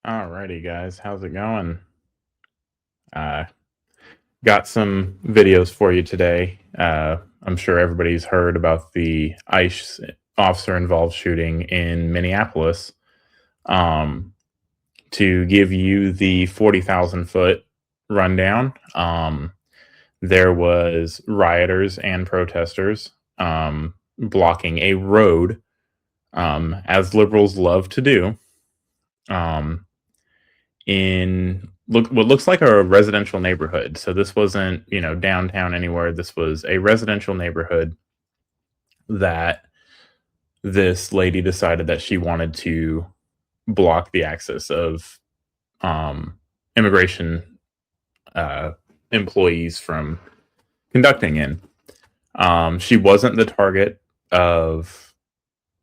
Alrighty, guys, how's it going? Uh, got some videos for you today. I'm sure everybody's heard about the ICE officer-involved shooting in Minneapolis. Um, to give you the 40,000-foot rundown, there was rioters and protesters blocking a road, as liberals love to do. Um, in what looks like a residential neighborhood. So this wasn't, downtown anywhere. This was a residential neighborhood that this lady decided that she wanted to block the access of immigration uh, employees from conducting in. She wasn't the target of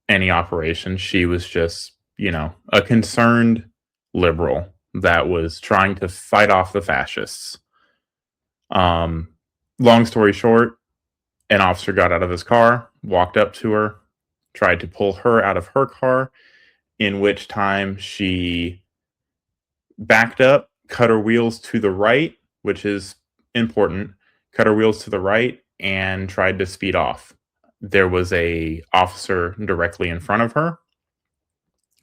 any operation. She was just, a concerned liberal that was trying to fight off the fascists. Um, Long story short, an officer got out of his car, walked up to her, tried to pull her out of her car, in which time she backed up, cut her wheels to the right, which is important, cut her wheels to the right, and tried to speed off. There was a officer directly in front of her.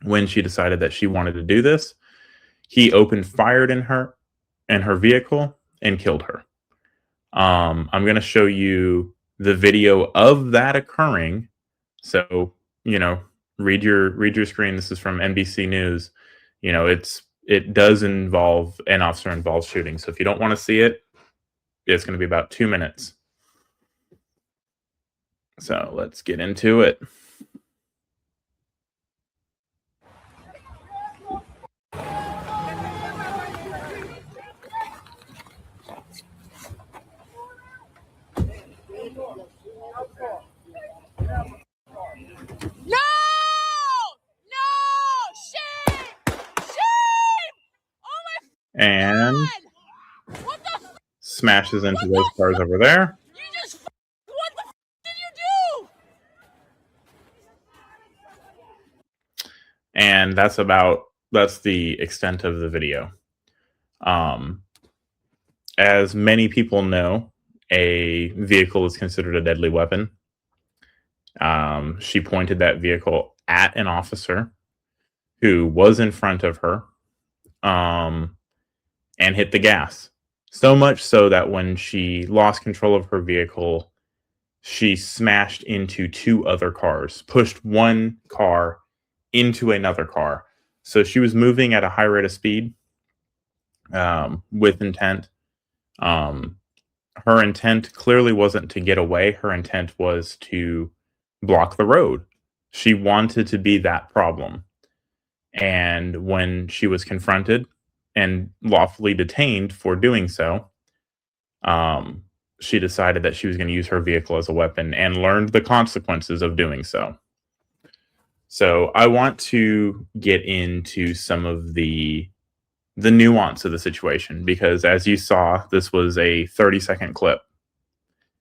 When she decided that she wanted to do this, he opened fired in her vehicle and killed her. I'm going to show you the video of that occurring. So, read your screen. This is from NBC News. It does involve an officer involved shooting. So if you don't want to see it, it's going to be about 2 minutes. So let's get into it. No! No! Shame! Shame! Oh my And God! What the f- smashes into those cars over there. You just what the f did you do? And that's the extent of the video. As many people know, a vehicle is considered a deadly weapon. She pointed that vehicle at an officer who was in front of her, and hit the gas. So much so that when she lost control of her vehicle, she smashed into two other cars, pushed one car into another car. So she was moving at a high rate of speed, with intent. Her intent clearly wasn't to get away. Her intent was to block the road. She wanted to be that problem. And when she was confronted and lawfully detained for doing so, she decided that she was going to use her vehicle as a weapon and learned the consequences of doing so. So I want to get into some of the nuance of the situation, because as you saw, this was a 30-second clip.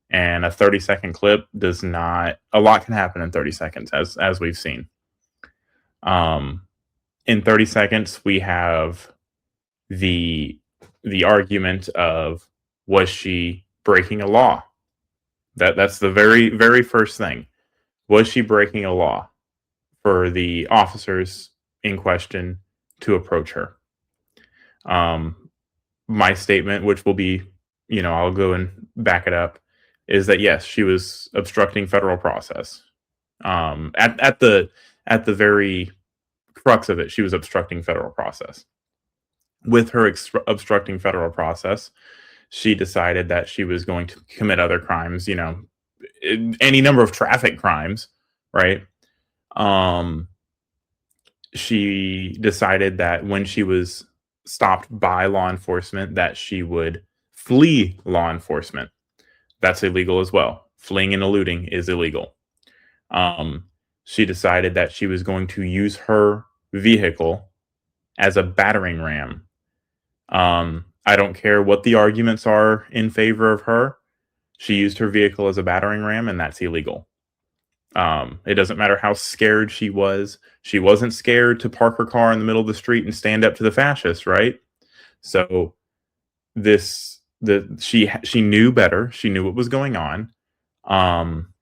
And a 30-second clip does not, a lot can happen in 30 seconds, as we've seen. In 30 seconds, we have the argument of, was she breaking a law? That's the very, very first thing. Was she breaking a law for the officers in question to approach her? My statement, which will be, I'll go and back it up, is that yes, she was obstructing federal process. At the very crux of it, she was obstructing federal process. With her obstructing federal process, she decided that she was going to commit other crimes, any number of traffic crimes, right? She decided that when she was stopped by law enforcement, that she would flee law enforcement. That's illegal as well. Fleeing and eluding is illegal. She decided that she was going to use her vehicle as a battering ram. I don't care what the arguments are in favor of her. She used her vehicle as a battering ram, and that's illegal. It doesn't matter how scared she was. She wasn't scared to park her car in the middle of the street and stand up to the fascists, right? So she knew better. She knew what was going on. Um,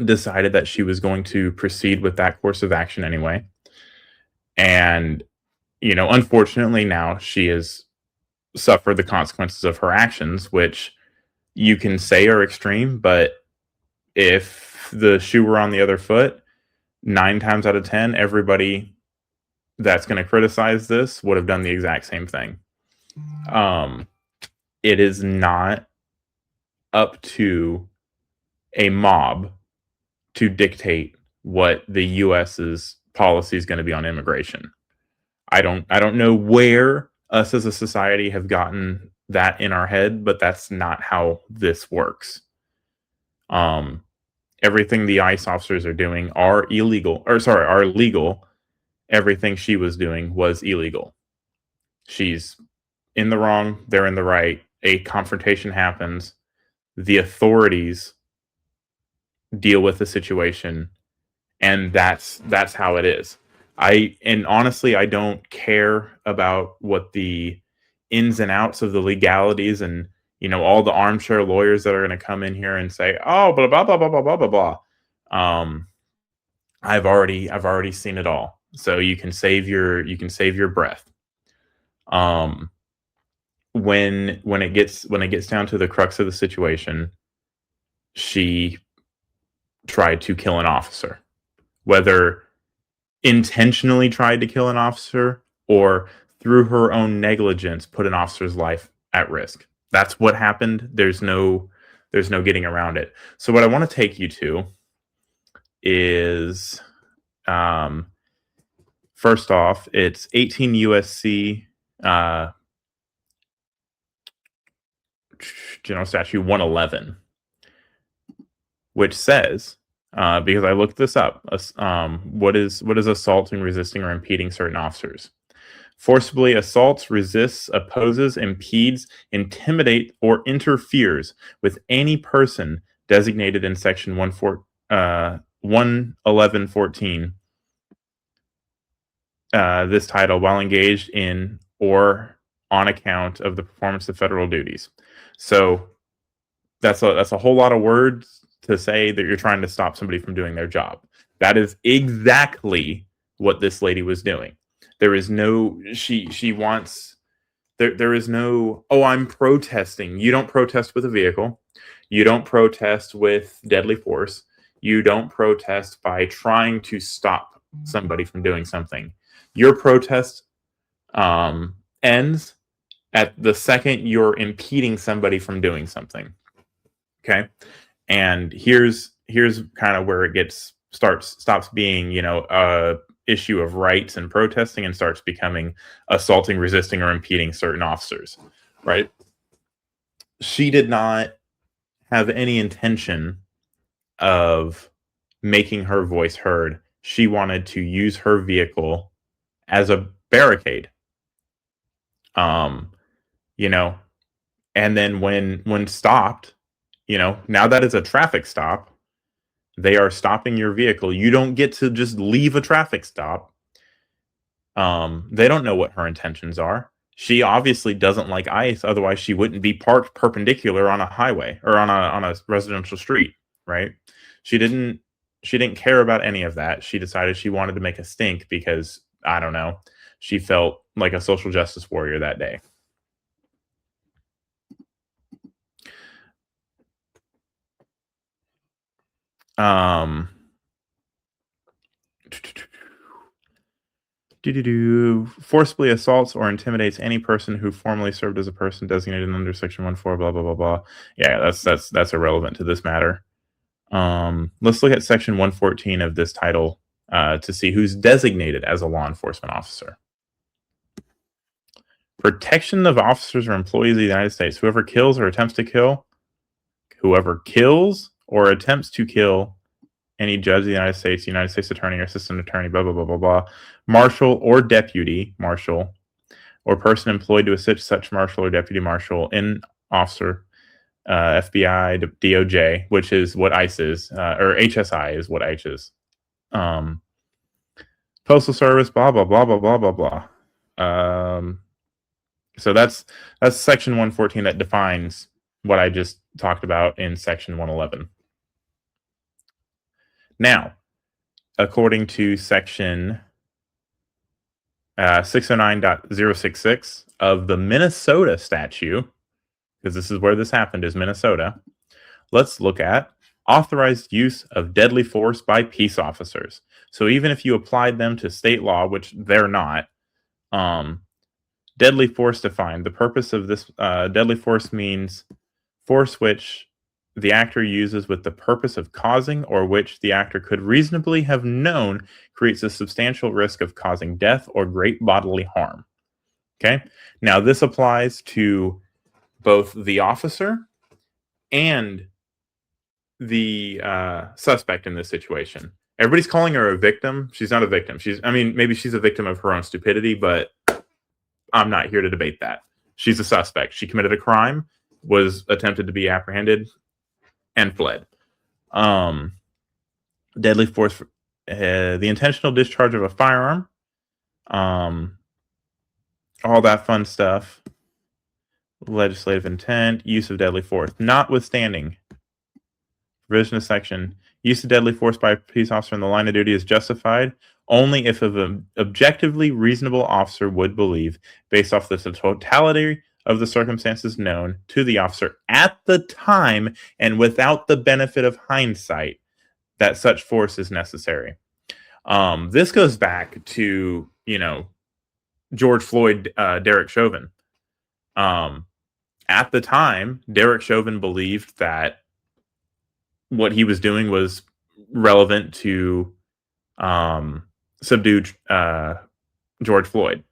Decided that she was going to proceed with that course of action anyway. And unfortunately, now she has suffered the consequences of her actions, which you can say are extreme, but if the shoe were on the other foot, 9 times out of 10, everybody that's going to criticize this would have done the exact same thing. It is not up to a mob to dictate what the US's policy is going to be on immigration. I don't know where us as a society have gotten that in our head, but that's not how this works. Everything the ICE officers are doing are legal. Everything she was doing was illegal. She's in the wrong, they're in the right. A confrontation happens. The authorities deal with the situation, and that's how it is. Honestly, I don't care about what the ins and outs of the legalities and all the armchair lawyers that are going to come in here and say, oh, blah blah blah blah blah blah blah blah. I've already seen it all, so you can save your breath. When it gets down to the crux of the situation, she tried to kill an officer, whether intentionally tried to kill an officer or through her own negligence put an officer's life at risk. That's what happened. There's no getting around it. So what I want to take you to is, first off, it's 18 USC General Statute 111, which says, because I looked this up, what is assaulting, resisting, or impeding certain officers? Forcibly assaults, resists, opposes, impedes, intimidates, or interferes with any person designated in Section 111.14, this title, while engaged in or on account of the performance of federal duties. So that's a whole lot of words to say that you're trying to stop somebody from doing their job. That is exactly what this lady was doing. There is no there is no, oh, I'm protesting. You don't protest with a vehicle. You don't protest with deadly force. You don't protest by trying to stop somebody from doing something. Your protest ends at the second you're impeding somebody from doing something. Okay? And here's kind of where it stops being, a issue of rights and protesting and starts becoming assaulting, resisting, or impeding certain officers, right? She did not have any intention of making her voice heard. She wanted to use her vehicle as a barricade. And then when stopped, now that it's a traffic stop, they are stopping your vehicle. You don't get to just leave a traffic stop. They don't know what her intentions are. She obviously doesn't like ICE, otherwise she wouldn't be parked perpendicular on a highway or on a residential street, right? She didn't care about any of that. She decided she wanted to make a stink because, I don't know, she felt like a social justice warrior that day. Forcibly assaults or intimidates any person who formerly served as a person designated under Section 1.4, blah blah blah blah. Yeah, that's irrelevant to this matter. Let's look at Section 114 of this title to see who's designated as a law enforcement officer. Protection of officers or employees of the United States. Whoever kills or attempts to kill any judge of the United States attorney or assistant attorney, blah, blah, blah, blah, blah, marshal or deputy marshal, or person employed to assist such marshal or deputy marshal in officer FBI, DOJ, which is what ICE is, or HSI is what ICE is. Postal Service, blah blah blah blah blah blah blah. So that's section 114 that defines what I just talked about in section 111. Now, according to section 609.066 of the Minnesota statute, because this is where this happened, is Minnesota, let's look at authorized use of deadly force by peace officers. So even if you applied them to state law, which they're not, deadly force defined. The purpose of this deadly force means force which the actor uses with the purpose of causing or which the actor could reasonably have known creates a substantial risk of causing death or great bodily harm. Okay? Now, this applies to both the officer and the suspect in this situation. Everybody's calling her a victim. She's not a victim. Maybe she's a victim of her own stupidity, but I'm not here to debate that. She's a suspect. She committed a crime, was attempted to be apprehended, and fled. Deadly force, the intentional discharge of a firearm, all that fun stuff. Legislative intent, use of deadly force, notwithstanding provision of section, use of deadly force by a peace officer in the line of duty is justified only if an objectively reasonable officer would believe, based off the totality of the circumstances known to the officer at the time and without the benefit of hindsight, that such force is necessary. This goes back to, George Floyd, Derek Chauvin. At the time, Derek Chauvin believed that what he was doing was relevant to subdue George Floyd,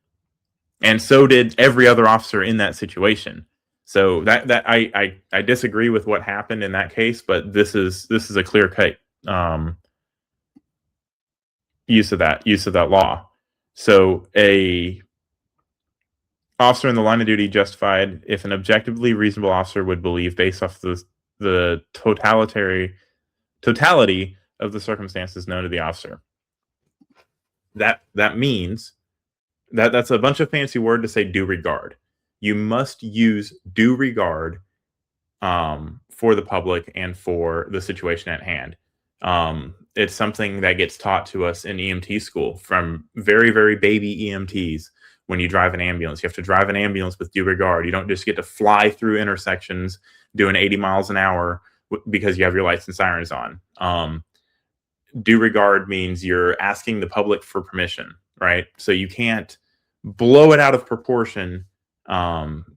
and so did every other officer in that situation. So that I disagree with what happened in that case, but this is a clear cut use of that law. So a officer in the line of duty justified if an objectively reasonable officer would believe, based off the totality of the circumstances known to the officer. That means that's a bunch of fancy word to say due regard. You must use due regard for the public and for the situation at hand. It's something that gets taught to us in EMT school from very, very baby EMTs. When you drive an ambulance, you have to drive an ambulance with due regard. You don't just get to fly through intersections doing 80 miles an hour because you have your lights and sirens on. Due regard means you're asking the public for permission, right? So you can't blow it out of proportion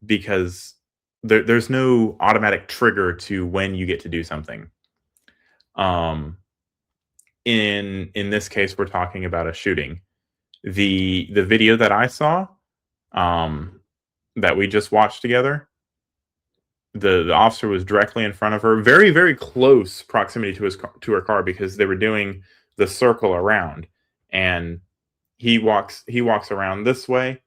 because there's no automatic trigger to when you get to do something. In this case, we're talking about a shooting. The video that I saw, that we just watched together, the officer was directly in front of her, very, very close proximity to her car, because they were doing the circle around, and he walks around this way,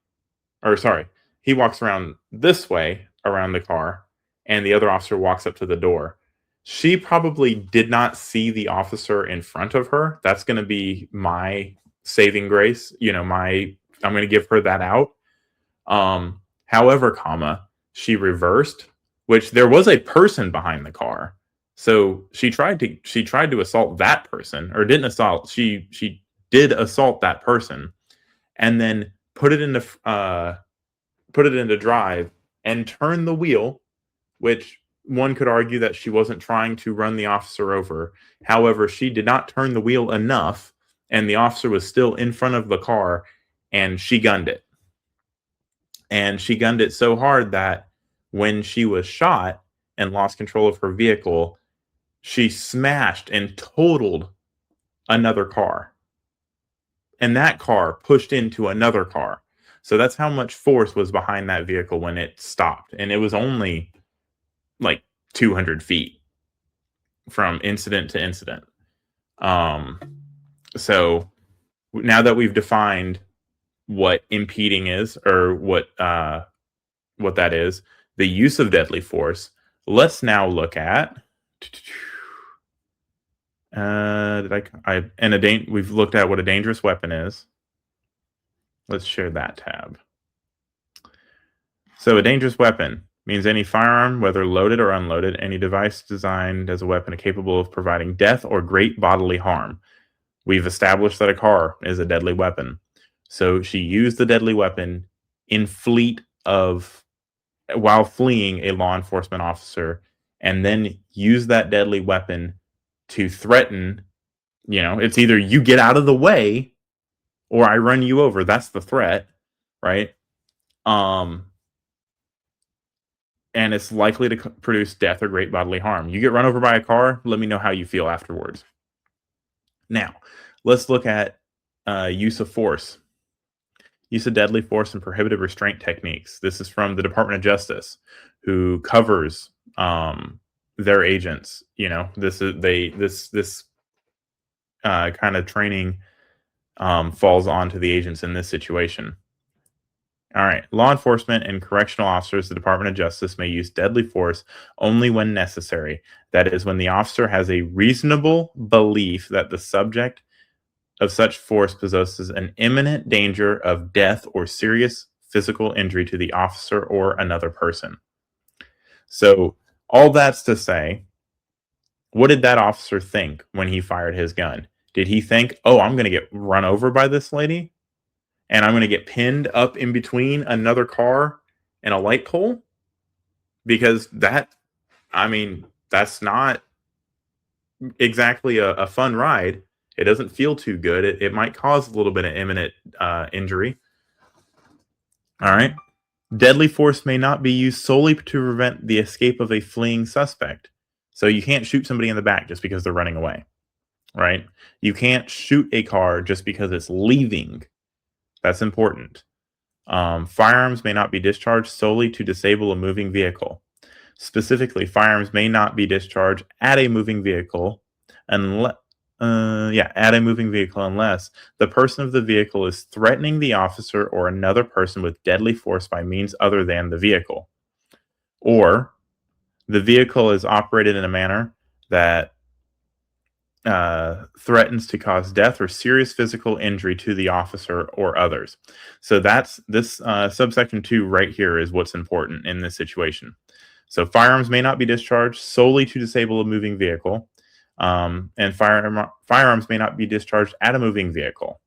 he walks around this way around the car, and the other officer walks up to the door. She probably did not see the officer in front of her. That's going to be my saving grace. I'm going to give her that out. However, she reversed, which there was a person behind the car. So she tried to assault that person, or didn't assault. She did assault that person, and then put it into drive and turn the wheel, which one could argue that she wasn't trying to run the officer over. However, she did not turn the wheel enough, and the officer was still in front of the car, and she gunned it. And she gunned it so hard that when she was shot and lost control of her vehicle, she smashed and totaled another car. And that car pushed into another car. So that's how much force was behind that vehicle when it stopped. And it was only like 200 feet from incident to incident. So now that we've defined what impeding is, or what that is, the use of deadly force, Let's now look at we've looked at what a dangerous weapon is. Let's share that tab. So a dangerous weapon means any firearm, whether loaded or unloaded, any device designed as a weapon capable of providing death or great bodily harm. We've established that a car is a deadly weapon. So she used the deadly weapon while fleeing a law enforcement officer, and then used that deadly weapon to threaten, it's either you get out of the way or I run you over. That's the threat, right? And it's likely to produce death or great bodily harm. You get run over by a car, let me know how you feel afterwards. Now, let's look at use of force. Use of deadly force and prohibited restraint techniques. This is from the Department of Justice, who covers their agents. This kind of training falls onto the agents in this situation. All right. Law enforcement and correctional officers, the Department of Justice may use deadly force only when necessary. That is, when the officer has a reasonable belief that the subject of such force possesses an imminent danger of death or serious physical injury to the officer or another person. So, all that's to say, what did that officer think when he fired his gun? Did he think, oh, I'm going to get run over by this lady? And I'm going to get pinned up in between another car and a light pole? Because that's not exactly a fun ride. It doesn't feel too good. It might cause a little bit of imminent injury. All right. Deadly force may not be used solely to prevent the escape of a fleeing suspect. So you can't shoot somebody in the back just because they're running away, right? You can't shoot a car just because it's leaving. That's important. Firearms may not be discharged solely to disable a moving vehicle. Specifically, firearms may not be discharged at a moving vehicle unless the person of the vehicle is threatening the officer or another person with deadly force by means other than the vehicle, or the vehicle is operated in a manner that threatens to cause death or serious physical injury to the officer or others. So that's this subsection 2 right here is what's important in this situation. So firearms may not be discharged solely to disable a moving vehicle, and firearms may not be discharged at a moving vehicle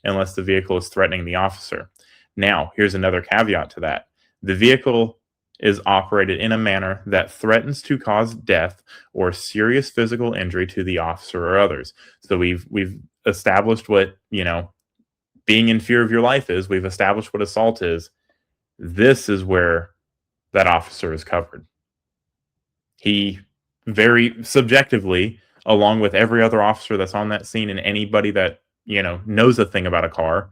unless the vehicle is threatening the officer. Now, here's another caveat to that. The vehicle is operated in a manner that threatens to cause death or serious physical injury to the officer or others. So we've established what, being in fear of your life is. We've established what assault is. This is where that officer is covered. He very subjectively, along with every other officer that's on that scene and anybody that, knows a thing about a car,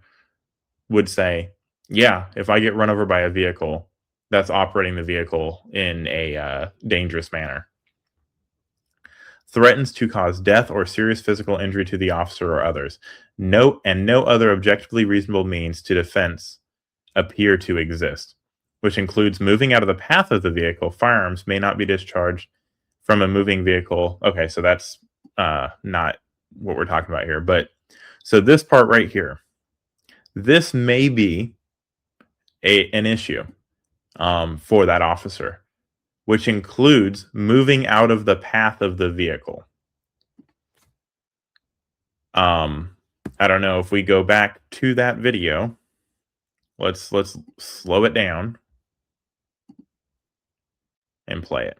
would say, yeah, if I get run over by a vehicle, that's operating the vehicle in a dangerous manner. Threatens to cause death or serious physical injury to the officer or others. No other objectively reasonable means to defense appear to exist, which includes moving out of the path of the vehicle. Firearms may not be discharged from a moving vehicle. Okay, so that's not what we're talking about here. But so this part right here, this may be an issue for that officer, which includes moving out of the path of the vehicle. I don't know if we go back to that video. Let's slow it down and play it.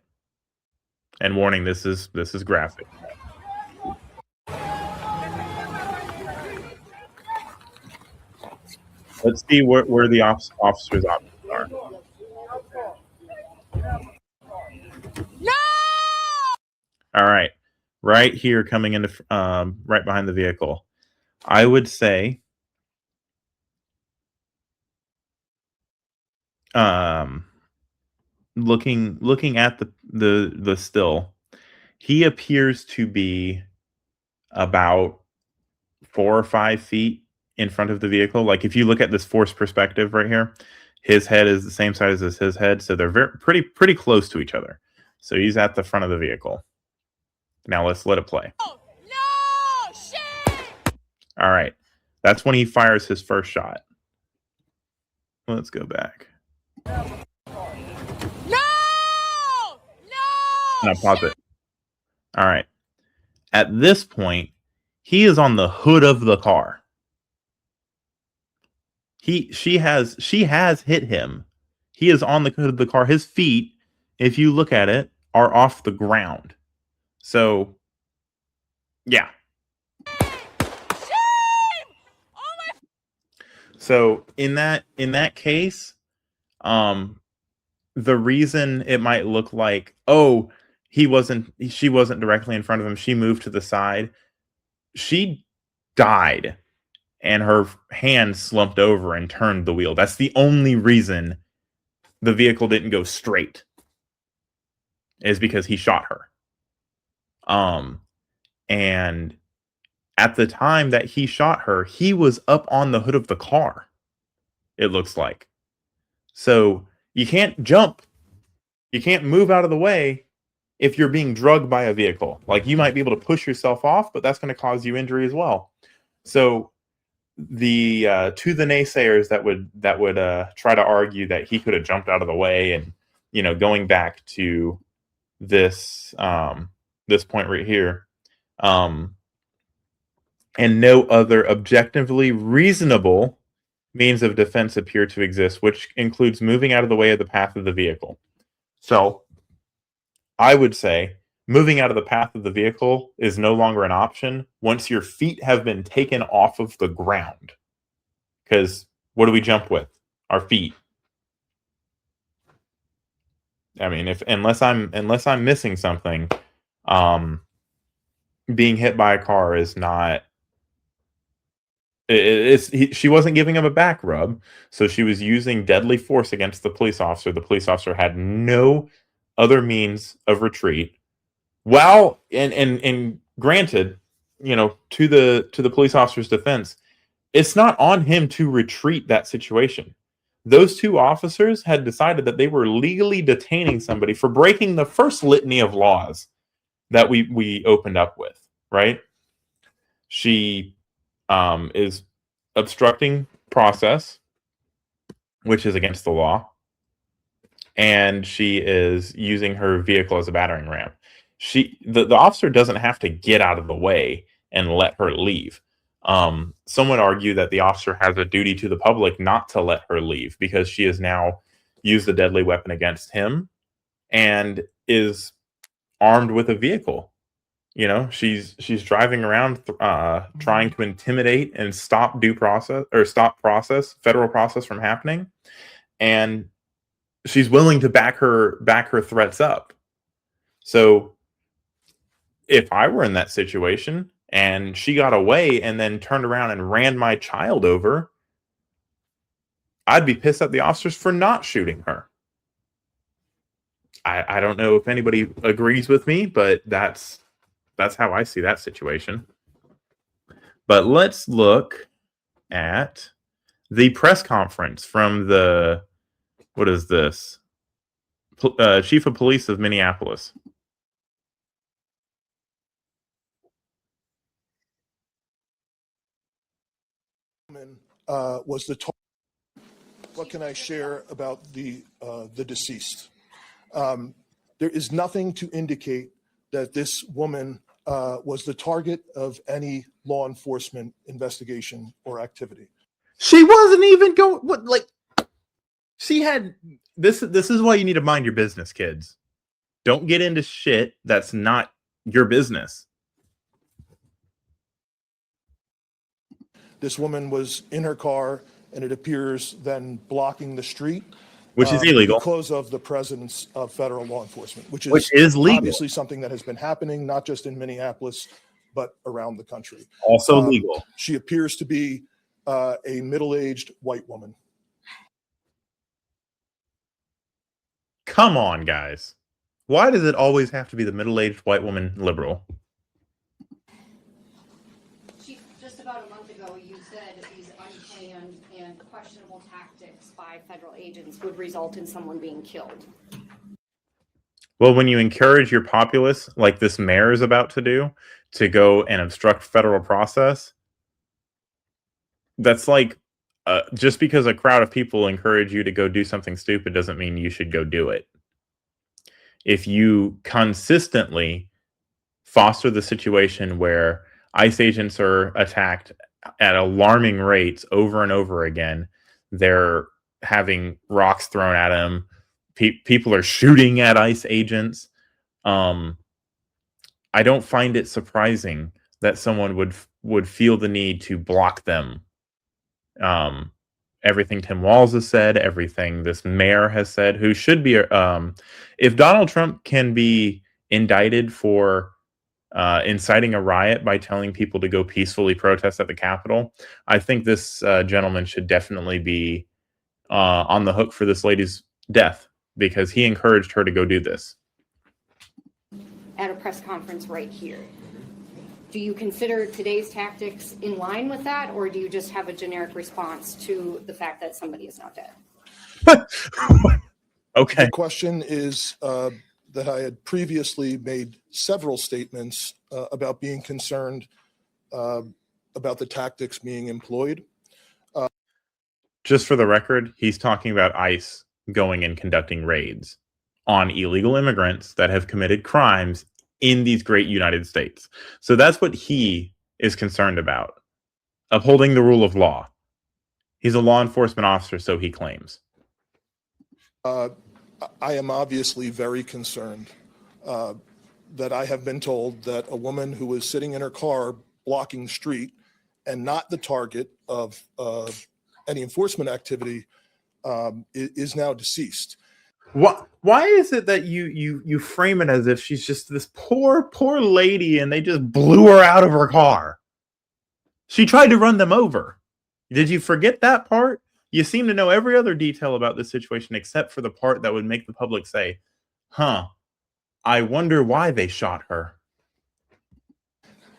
And warning, this is graphic. Let's see where the officer's options are. No! All right. Right here, coming into right behind the vehicle. I would say looking at the still, he appears to be about 4 or 5 feet in front of the vehicle. Like if you look at this force perspective right here, his head is the same size as his head, so they're pretty close to each other. So he's at the front of the vehicle. Now let's let it play. No! Shit! All right. That's when he fires his first shot. Let's go back. No! Now pause it. All right. At this point, he is on the hood of the car. She has hit him. He is on the hood of the car. His feet, if you look at it, are off the ground. So, yeah. Shame! Oh my! So in that case, the reason it might look like, oh, she wasn't directly in front of him, she moved to the side. She died and her hand slumped over and turned the wheel. That's the only reason the vehicle didn't go straight, is because he shot her. And at the time that he shot her, he was up on the hood of the car, it looks like. So you can't jump. You can't move out of the way if you're being drugged by a vehicle. Like, you might be able to push yourself off, but that's going to cause you injury as well. So the to the naysayers that would try to argue that he could have jumped out of the way, and going back to this this point right here, and no other objectively reasonable means of defense appear to exist, which includes moving out of the way of the path of the vehicle. So I would say moving out of the path of the vehicle is no longer an option once your feet have been taken off of the ground. Because what do we jump with? Our feet. I mean, unless I'm missing something, being hit by a car is not. She wasn't giving him a back rub, so she was using deadly force against the police officer. The police officer had no other means of retreat. Well, and granted, to the police officer's defense, it's not on him to retreat that situation. Those two officers had decided that they were legally detaining somebody for breaking the first litany of laws that we opened up with, right? She is obstructing process, which is against the law, and she is using her vehicle as a battering ram. The officer doesn't have to get out of the way and let her leave. Some would argue that the officer has a duty to the public not to let her leave, because she has now used a deadly weapon against him and is armed with a vehicle. She's driving around trying to intimidate and stop federal process from happening, and she's willing to back her threats up. So if I were in that situation and she got away and then turned around and ran my child over, I'd be pissed at the officers for not shooting her. I don't know if anybody agrees with me, but that's how I see that situation. But let's look at the press conference from the, what is this? Chief of Police of Minneapolis. Was the target. What can I share about the deceased? There is nothing to indicate that this woman was the target of any law enforcement investigation or activity. She wasn't even going. What, like, she had this. This is why you need to mind your business, kids. Don't get into shit that's not your business. This woman was in her car, and it appears then blocking the street, which is illegal because of the presence of federal law enforcement, which is legal. Obviously something that has been happening not just in Minneapolis but around the country. Also legal. She appears to be a middle-aged white woman. Come on, guys. Why does it always have to be the middle-aged white woman liberal? Just about a month ago, you said these unplanned and questionable tactics by federal agents would result in someone being killed. Well, when you encourage your populace, like this mayor is about to do, to go and obstruct federal process, that's like just because a crowd of people encourage you to go do something stupid doesn't mean you should go do it. If you consistently foster the situation where ICE agents are attacked at alarming rates over and over again, they're having rocks thrown at them, people are shooting at ICE agents. Um, I don't find it surprising that someone would feel the need to block them. Um, Everything Tim Walz has said, everything this mayor has said, who should be, if Donald Trump can be indicted for inciting a riot by telling people to go peacefully protest at the Capitol, I think this gentleman should definitely be on the hook for this lady's death because he encouraged her to go do this. At a press conference right here. Do you consider today's tactics in line with that, or do you just have a generic response to the fact that somebody is not dead? Okay. The question is that I had previously made several statements about being concerned about the tactics being employed. Just for the record, he's talking about ICE going and conducting raids on illegal immigrants that have committed crimes in these great United States. So that's what he is concerned about, upholding the rule of law. He's a law enforcement officer, so he claims. I am obviously very concerned that I have been told that a woman who was sitting in her car blocking the street and not the target of any enforcement activity is now deceased. Why is it that you frame it as if she's just this poor lady and they just blew her out of her car? She tried to run them over. Did you forget that part? You seem to know every other detail about this situation except for the part that would make the public say, huh, I wonder why they shot her.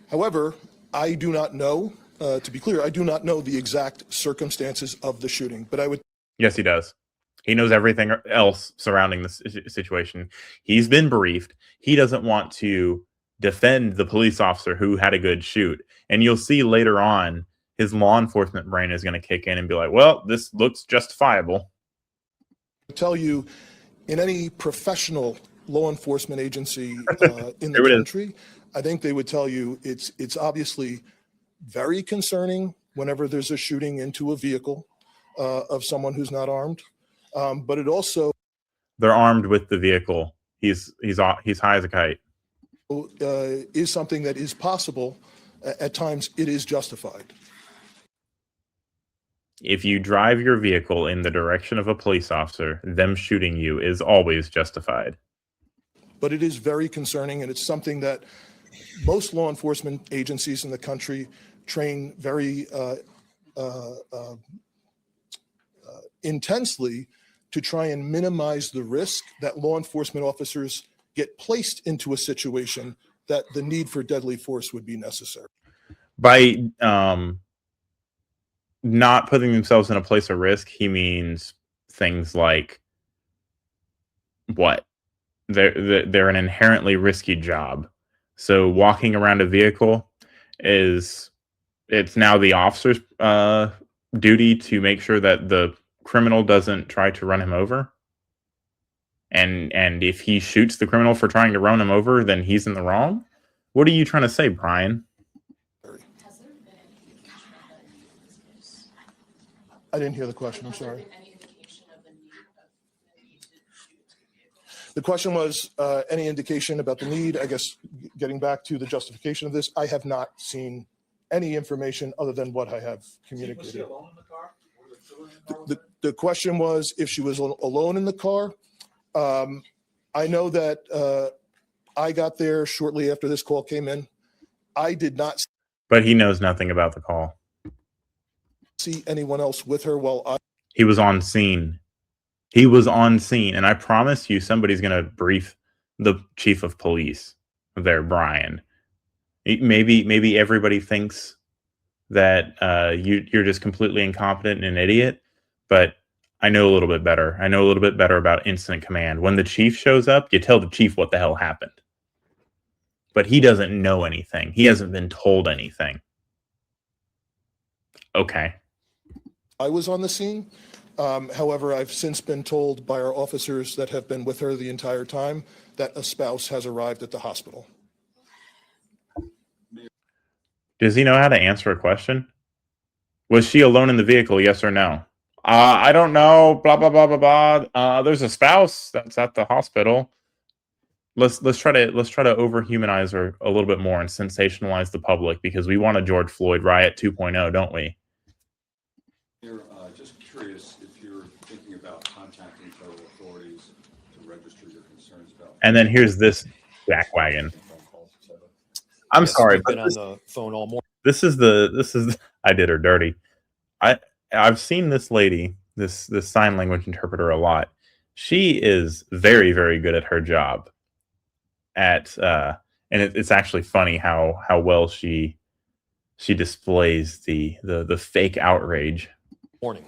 However, I do not know, to be clear, I do not know the exact circumstances of the shooting, but I would. Yes, he does. He knows everything else surrounding this situation. He's been briefed. He doesn't want to defend the police officer who had a good shoot. And you'll see later on, his law enforcement brain is going to kick in and be like, well, this looks justifiable. Tell you, in any professional law enforcement agency in the country, I think they would tell you it's obviously very concerning whenever there's a shooting into a vehicle of someone who's not armed. But it also they're armed with the vehicle. He's high as a kite. Is something that is possible. At times, it is justified. If you drive your vehicle in the direction of a police officer, them shooting you is always justified. But it is very concerning, and it's something that most law enforcement agencies in the country train very intensely to try and minimize the risk that law enforcement officers get placed into a situation that the need for deadly force would be necessary. By not putting themselves in a place of risk, he means things like what? They're an inherently risky job. So walking around a vehicle it's now the officer's duty to make sure that the criminal doesn't try to run him over. And if he shoots the criminal for trying to run him over, then he's in the wrong. What are you trying to say, Brian? I didn't hear the question. I'm sorry. The question was any indication about the need. I guess getting back to the justification of this, I have not seen any information other than what I have communicated. Was she alone in the car? The question was if she was alone in the car. I know that I got there shortly after this call came in. I did not. But he knows nothing about the call. See anyone else with her while he was on scene. He was on scene, and I promise you somebody's going to brief the chief of police there, Brian. Maybe everybody thinks that you're just completely incompetent and an idiot, but I know a little bit better. I know a little bit better about incident command. When the chief shows up, you tell the chief what the hell happened. But he doesn't know anything. He hasn't been told anything. Okay. I was on the scene. However, I've since been told by our officers that have been with her the entire time that a spouse has arrived at the hospital. Does he know how to answer a question? Was she alone in the vehicle, yes or no? I don't know. Blah blah blah blah blah. There's a spouse that's at the hospital. Let's try to overhumanize her a little bit more and sensationalize the public, because we want a George Floyd riot 2.0, don't we? You're just curious if you're thinking about contacting federal authorities to register your concerns about. And then here's this jackwagon. I'm sorry, We've been on the phone all morning. This is I did her dirty. I've seen this lady, this sign language interpreter, a lot. She is very, very good at her job. And it's actually funny how well she displays the fake outrage. Morning.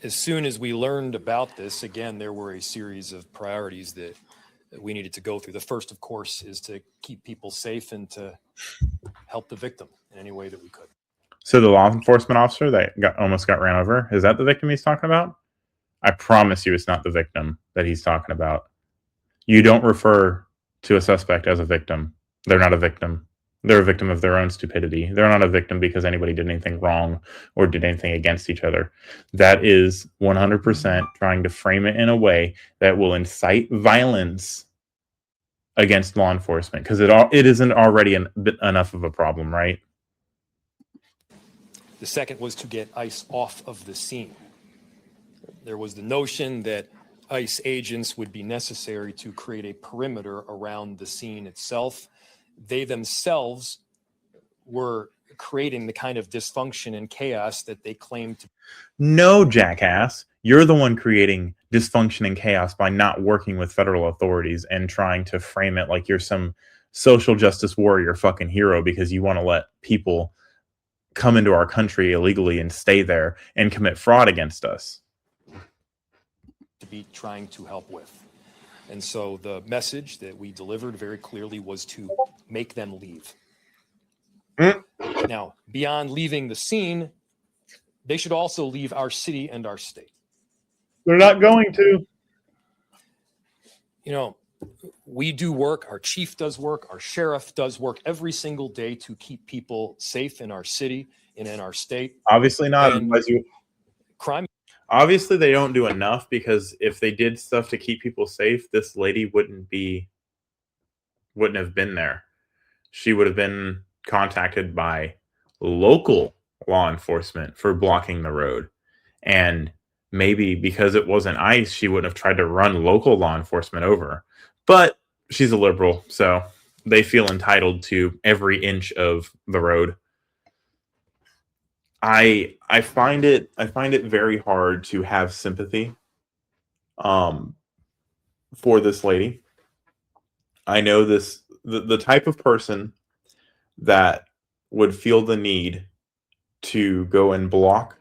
As soon as we learned about this, again, there were a series of priorities that we needed to go through. The first, of course, is to keep people safe and to help the victim in any way that we could. So the law enforcement officer that almost got ran over, is that the victim he's talking about? I promise you it's not the victim that he's talking about. You don't refer to a suspect as a victim. They're not a victim. They're a victim of their own stupidity. They're not a victim because anybody did anything wrong or did anything against each other. That is 100% trying to frame it in a way that will incite violence against law enforcement, because it isn't already enough of a problem, right? The second was to get ICE off of the scene. There was the notion that ICE agents would be necessary to create a perimeter around the scene itself. They themselves were creating the kind of dysfunction and chaos that they claimed to. No, jackass. You're the one creating dysfunction and chaos by not working with federal authorities and trying to frame it like you're some social justice warrior fucking hero because you want to let people come into our country illegally and stay there and commit fraud against us. To be trying to help with. And so the message that we delivered very clearly was to make them leave. Now, beyond leaving the scene, they should also leave our city and our state. They're not going to. You know, we do work, our chief does work, our sheriff does work every single day to keep people safe in our city and in our state. Obviously not. Crime. Obviously, they don't do enough, because if they did stuff to keep people safe, this lady wouldn't have been there. She would have been contacted by local law enforcement for blocking the road. And maybe because it wasn't ICE, she wouldn't have tried to run local law enforcement over. But she's a liberal, so they feel entitled to every inch of the road. I find it very hard to have sympathy for this lady. I know the type of person that would feel the need to go and block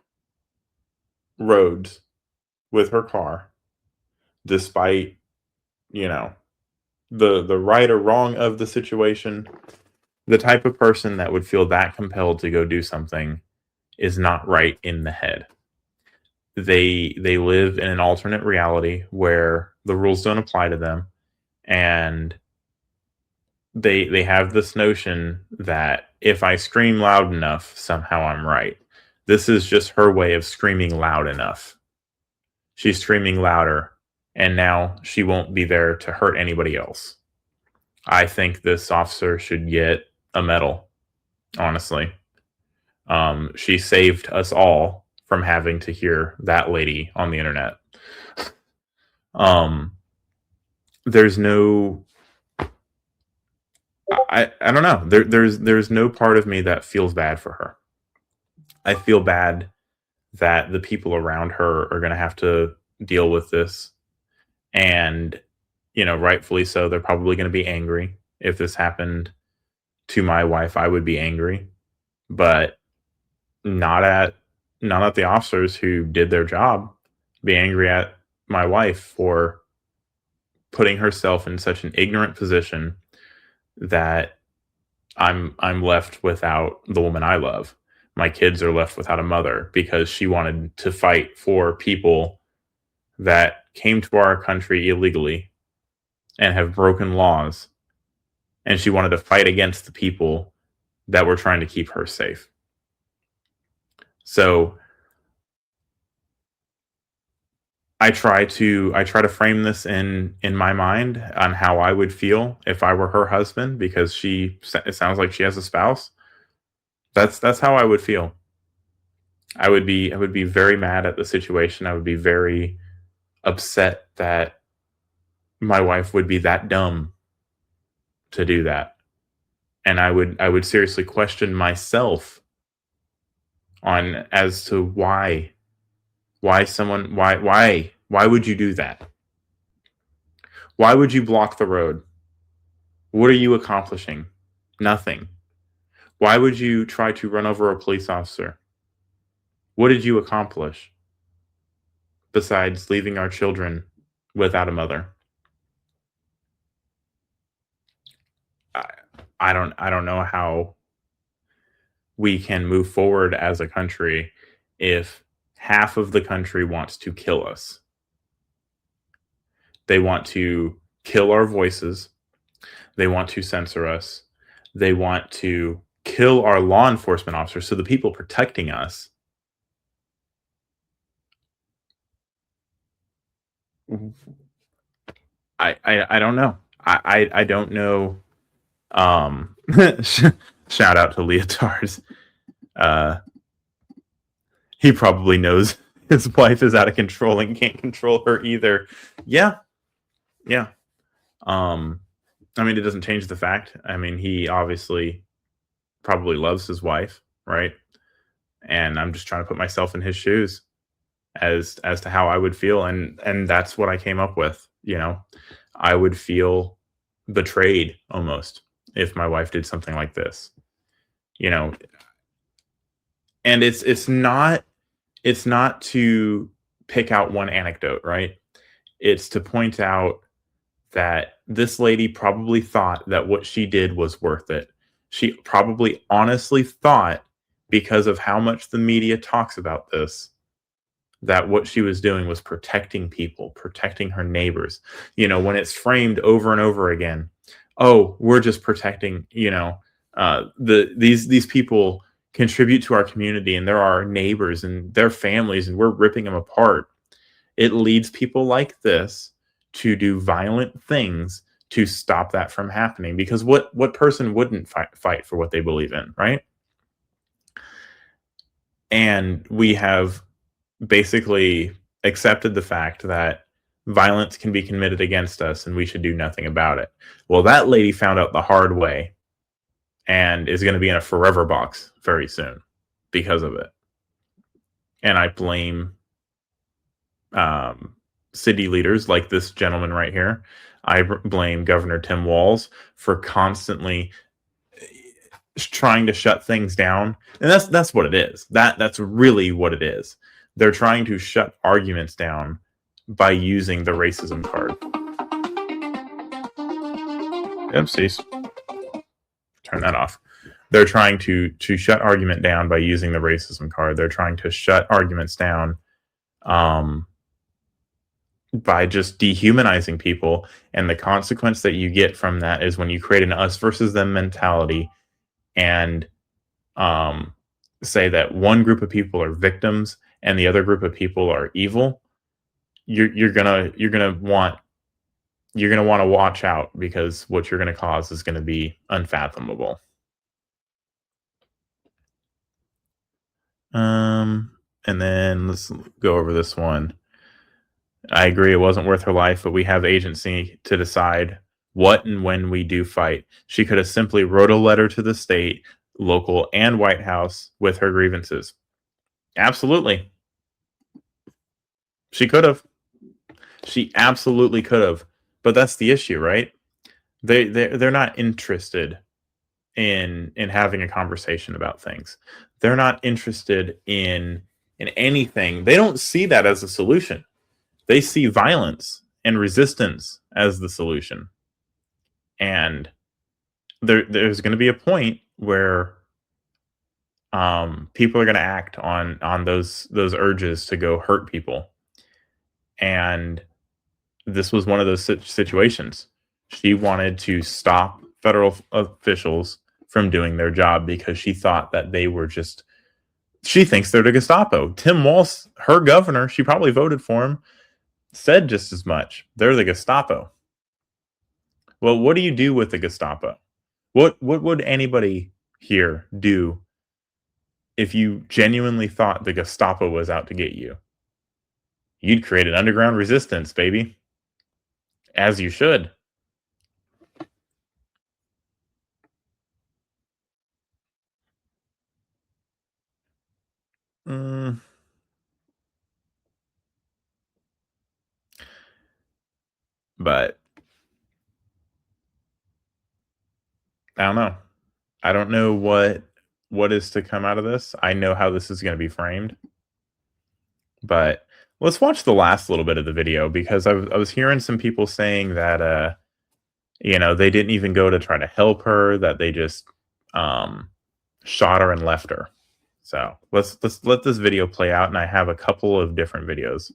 roads with her car, despite, the right or wrong of the situation. The type of person that would feel that compelled to go do something is not right in the head. They live in an alternate reality where the rules don't apply to them, and they have this notion that if I scream loud enough, somehow I'm right. This is just her way of screaming loud enough. She's screaming louder, and now she won't be there to hurt anybody else. I think this officer should get a medal, honestly. She saved us all from having to hear that lady on the internet. There's no, I don't know. There's no part of me that feels bad for her. I feel bad that the people around her are going to have to deal with this. And, rightfully so, they're probably going to be angry. If this happened to my wife, I would be angry. But not at not at the officers who did their job. Be angry at my wife for putting herself in such an ignorant position that I'm left without the woman I love. My kids are left without a mother because she wanted to fight for people that came to our country illegally and have broken laws. And she wanted to fight against the people that were trying to keep her safe. So I try to frame this in my mind on how I would feel if I were her husband, because it sounds like she has a spouse. That's how I would feel. I would be very mad at the situation. I would be very upset that my wife would be that dumb to do that. And I would seriously question myself on as to why would you do that? Why would you block the road? What are you accomplishing? Nothing. Why would you try to run over a police officer? What did you accomplish besides leaving our children without a mother? I don't know how we can move forward as a country if half of the country wants to kill us. They want to kill our voices. They want to censor us. They want to kill our law enforcement officers, so the people protecting us. I don't know. I don't know. Shout out to Leotards. He probably knows his wife is out of control and can't control her either. Yeah. I mean, it doesn't change the fact. I mean, he obviously probably loves his wife, right? And I'm just trying to put myself in his shoes as to how I would feel, and that's what I came up with. I would feel betrayed almost if my wife did something like this. And it's not to pick out one anecdote, right? It's to point out that this lady probably thought that what she did was worth it. She probably honestly thought, because of how much the media talks about this, that what she was doing was protecting people, protecting her neighbors. When it's framed over and over again, oh, we're just protecting, these people contribute to our community and they're our neighbors and their families and we're ripping them apart. It leads people like this to do violent things to stop that from happening, because what person wouldn't fight for what they believe in, right? And we have basically accepted the fact that violence can be committed against us and we should do nothing about it. Well, that lady found out the hard way and is going to be in a forever box very soon because of it. And I blame city leaders like this gentleman right here. I blame Governor Tim Walz for constantly trying to shut things down. And that's what it is. That's really what it is. They're trying to shut arguments down by using the racism card. Oopsies. Turn that off. They're trying to shut argument down by using the racism card. They're trying to shut arguments down by just dehumanizing people. And the consequence that you get from that is when you create an us versus them mentality and say that one group of people are victims and the other group of people are evil, you're gonna want to watch out, because what you're gonna cause is gonna be unfathomable. And then let's go over this one. I agree, it wasn't worth her life, but we have agency to decide what and when we do fight. She could have simply wrote a letter to the state, local, and White House with her grievances. Absolutely. She could have. She absolutely could have. But that's the issue, right? They're not interested in having a conversation about things. They're not interested in in anything, they don't see that as a solution. They see violence and resistance as the solution. And there's going to be a point where people are going to act on those urges to go hurt people. And this was one of those situations. She wanted to stop federal officials from doing their job because she thought that they were just, she thinks they're the Gestapo. Tim Walz, her governor, she probably voted for him, said just as much. They're the Gestapo. Well, what do you do with the Gestapo? What would anybody here do if you genuinely thought the Gestapo was out to get you? You'd create an underground resistance, baby. As you should. But I don't know. I don't know what is to come out of this. I know how this is going to be framed. But let's watch the last little bit of the video, because I was hearing some people saying that they didn't even go to try to help her, that they just shot her and left her. So let's let this video play out, and I have a couple of different videos.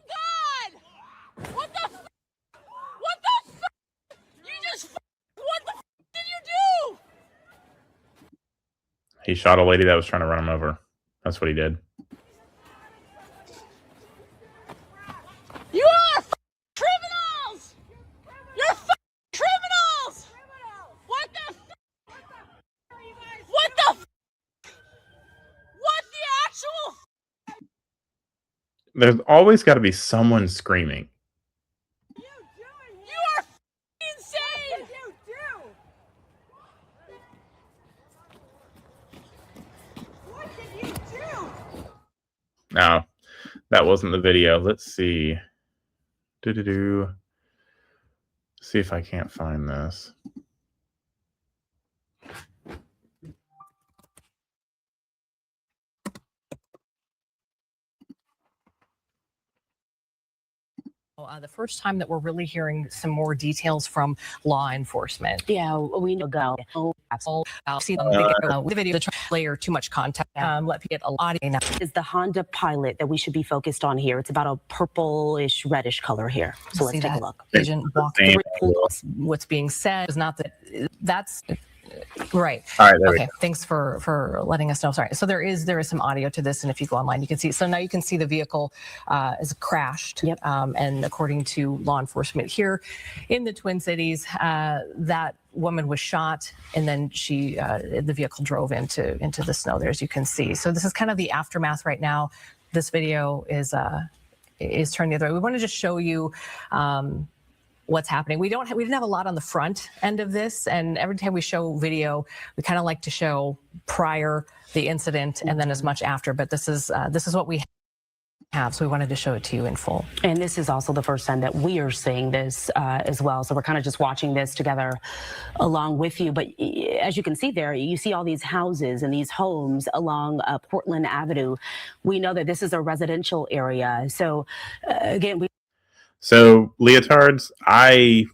God! What the f? What the f? You just f? What the f did you do? He shot a lady that was trying to run him over. That's what he did. You are f criminals! You're f criminals! What the f? What the f? What the actual f? There's always got to be someone screaming. You are f insane! What did you do? No, that wasn't the video. Let's see. See if I can't find this. The first time that we're really hearing some more details from law enforcement. Yeah, we know go. See them the video, the layer too much content. Let people get a lot of Is the Honda Pilot that we should be focused on here? It's about a purplish reddish color here. So let's take a look. Agent walk through what's being said is not that's right. All right. Okay. Thanks for letting us know. Sorry. So there is some audio to this, and if you go online, you can see. So now you can see the vehicle is crashed. Yep. And according to law enforcement here in the Twin Cities, that woman was shot, and then the vehicle drove into the snow there, as you can see. So this is kind of the aftermath right now. This video is turned the other way. We want to just show you what's happening. We didn't have a lot on the front end of this, and every time we show video, we kind of like to show prior the incident and then as much after. But this is what we have, so we wanted to show it to you in full. And this is also the first time that we are seeing this as well. So we're kind of just watching this together along with you. But as you can see there, you see all these houses and these homes along Portland Avenue. We know that this is a residential area. So again, So leotards, I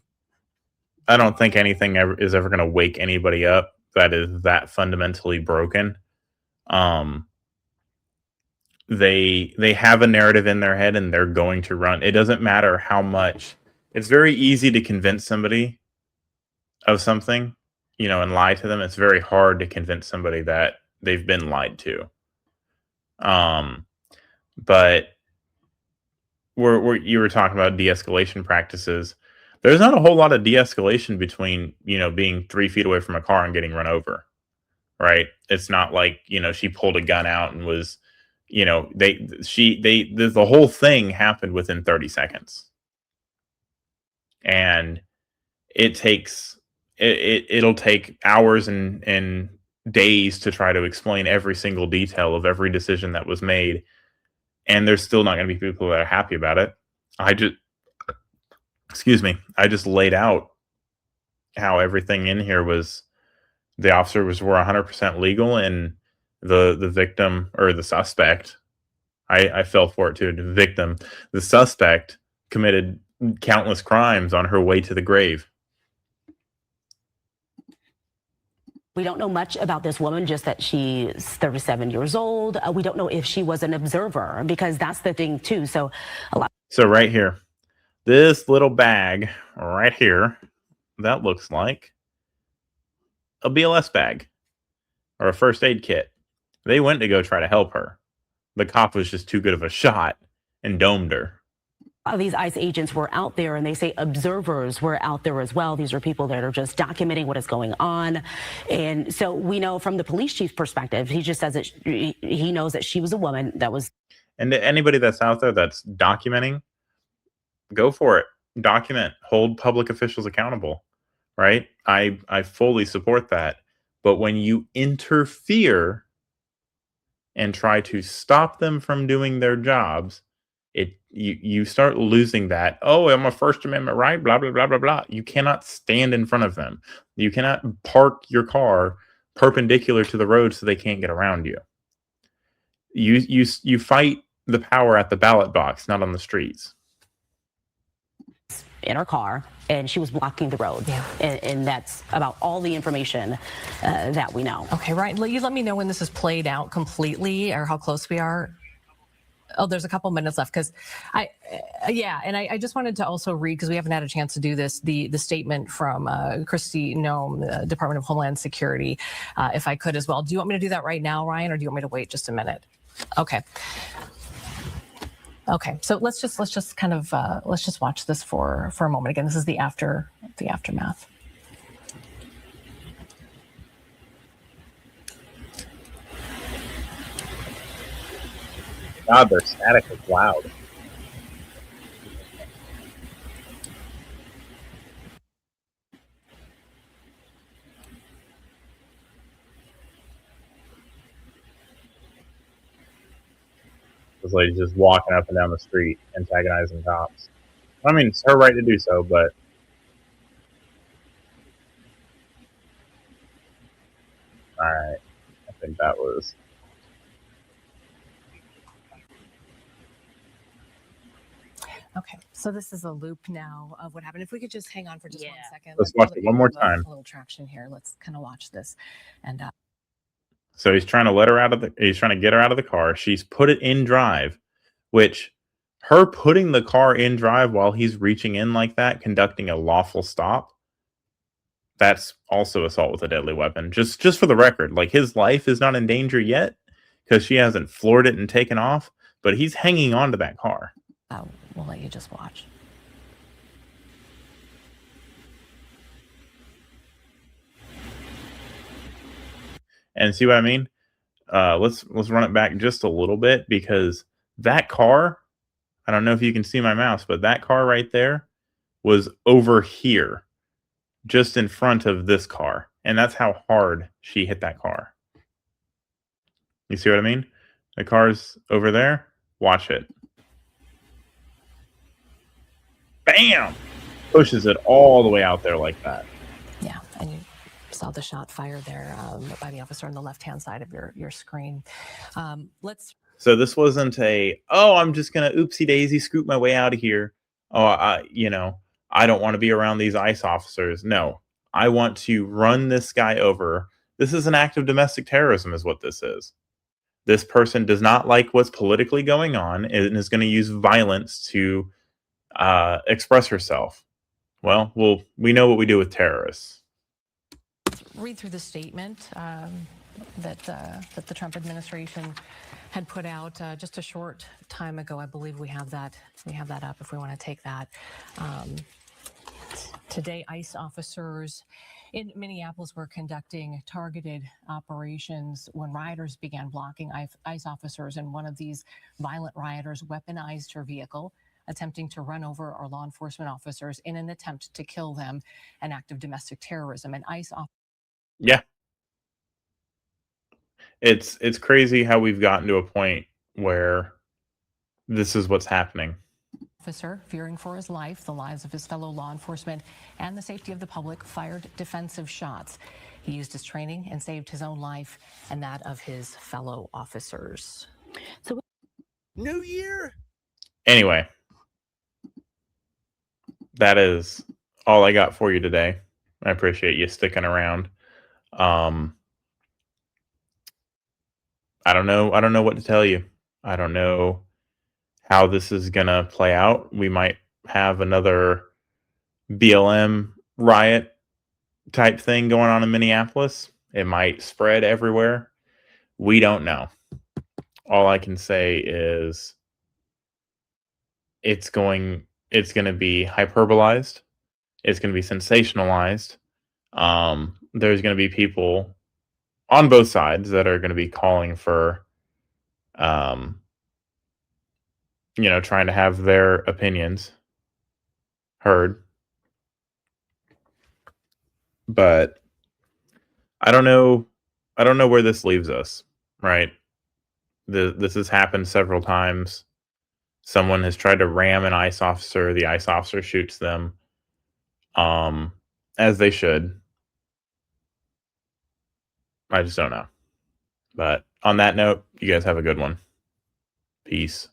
don't think anything is ever going to wake anybody up that is that fundamentally broken. They have a narrative in their head, and they're going to run. It doesn't matter how much. It's very easy to convince somebody of something, and lie to them. It's very hard to convince somebody that they've been lied to. But you were talking about de-escalation practices. There's not a whole lot of de-escalation between, being 3 feet away from a car and getting run over, right? It's not like, she pulled a gun out and was, the whole thing happened within 30 seconds. And it'll take hours and days to try to explain every single detail of every decision that was made. And there's still not going to be people that are happy about it. I just laid out how everything in here was, the officers were 100% legal, and the victim or the suspect I fell for it too. The victim, the suspect, committed countless crimes on her way to the grave. We don't know much about this woman, just that she's 37 years old. We don't know if she was an observer, because that's the thing too. So So right here, this little bag right here, that looks like a BLS bag or a first aid kit. They went to go try to help her. The cop was just too good of a shot and domed her. these ICE agents were out there, and they say observers were out there as well. These are people that are just documenting what is going on. And so we know from the police chief's perspective, he just says that he knows that she was a woman that was. And to anybody that's out there that's documenting, go for it. Document, hold public officials accountable, right? I fully support that. But when you interfere and try to stop them from doing their jobs, you start losing that. Oh, I'm a First Amendment right, blah blah blah blah blah. You cannot stand in front of them. You cannot park your car perpendicular to the road so they can't get around you. You fight the power at the ballot box, not on the streets. In her car, and she was blocking the road. Yeah. And that's about all the information that we know. Okay, right. You let me know when this is played out completely, or how close we are. Oh, there's a couple minutes left, because I just wanted to also read, because we haven't had a chance to do this, the statement from Kristi Noem, the Department of Homeland Security, if I could as well. Do you want me to do that right now, Ryan, or do you want me to wait just a minute? Okay. Okay, so let's just kind of let's just watch this for a moment. Again, this is the aftermath. God, their static is loud. This lady's just walking up and down the street, antagonizing cops. I mean, it's her right to do so, but all right, I think that was. Okay, so this is a loop now of what happened. If we could just hang on for just 1 second. Let's watch it one more time. A little traction here. Let's kind of watch this, and. So he's trying to he's trying to get her out of the car. She's put it in drive, which her putting the car in drive while he's reaching in like that, conducting a lawful stop, that's also assault with a deadly weapon. Just for the record, like, his life is not in danger yet because she hasn't floored it and taken off, but he's hanging on to that car. We'll let you just watch. And see what I mean? Let's run it back just a little bit, because that car, I don't know if you can see my mouse, but that car right there was over here, just in front of this car. And that's how hard she hit that car. You see what I mean? The car's over there. Watch it. Bam! Pushes it all the way out there like that. Yeah, and you saw the shot fired there by the officer on the left-hand side of your screen. So this wasn't I'm just going to oopsie daisy scoop my way out of here. I don't want to be around these ICE officers. No, I want to run this guy over. This is an act of domestic terrorism is what this is. This person does not like what's politically going on and is going to use violence to express herself. Well, we know what we do with terrorists. Read through the statement that the Trump administration had put out just a short time ago. I believe we have that up if we want to take that. Today, ICE officers in Minneapolis were conducting targeted operations when rioters began blocking ICE officers, and one of these violent rioters weaponized her vehicle, attempting to run over our law enforcement officers in an attempt to kill them, an act of domestic terrorism. And ICE Yeah. It's crazy how we've gotten to a point where this is what's happening. Officer, fearing for his life, the lives of his fellow law enforcement, and the safety of the public, fired defensive shots. He used his training and saved his own life and that of his fellow officers. So New Year? Anyway, that is all I got for you today. I appreciate you sticking around. I don't know what to tell you. I don't know how this is gonna play out. We might have another BLM riot type thing going on in Minneapolis. It might spread everywhere. We don't know. All I can say is it's going to be hyperbolized. It's going to be sensationalized. There's going to be people on both sides that are going to be calling for trying to have their opinions heard. But I don't know where this leaves us, right? This has happened several times. Someone has tried to ram an ICE officer. The ICE officer shoots them, as they should. I just don't know. But on that note, you guys have a good one. Peace.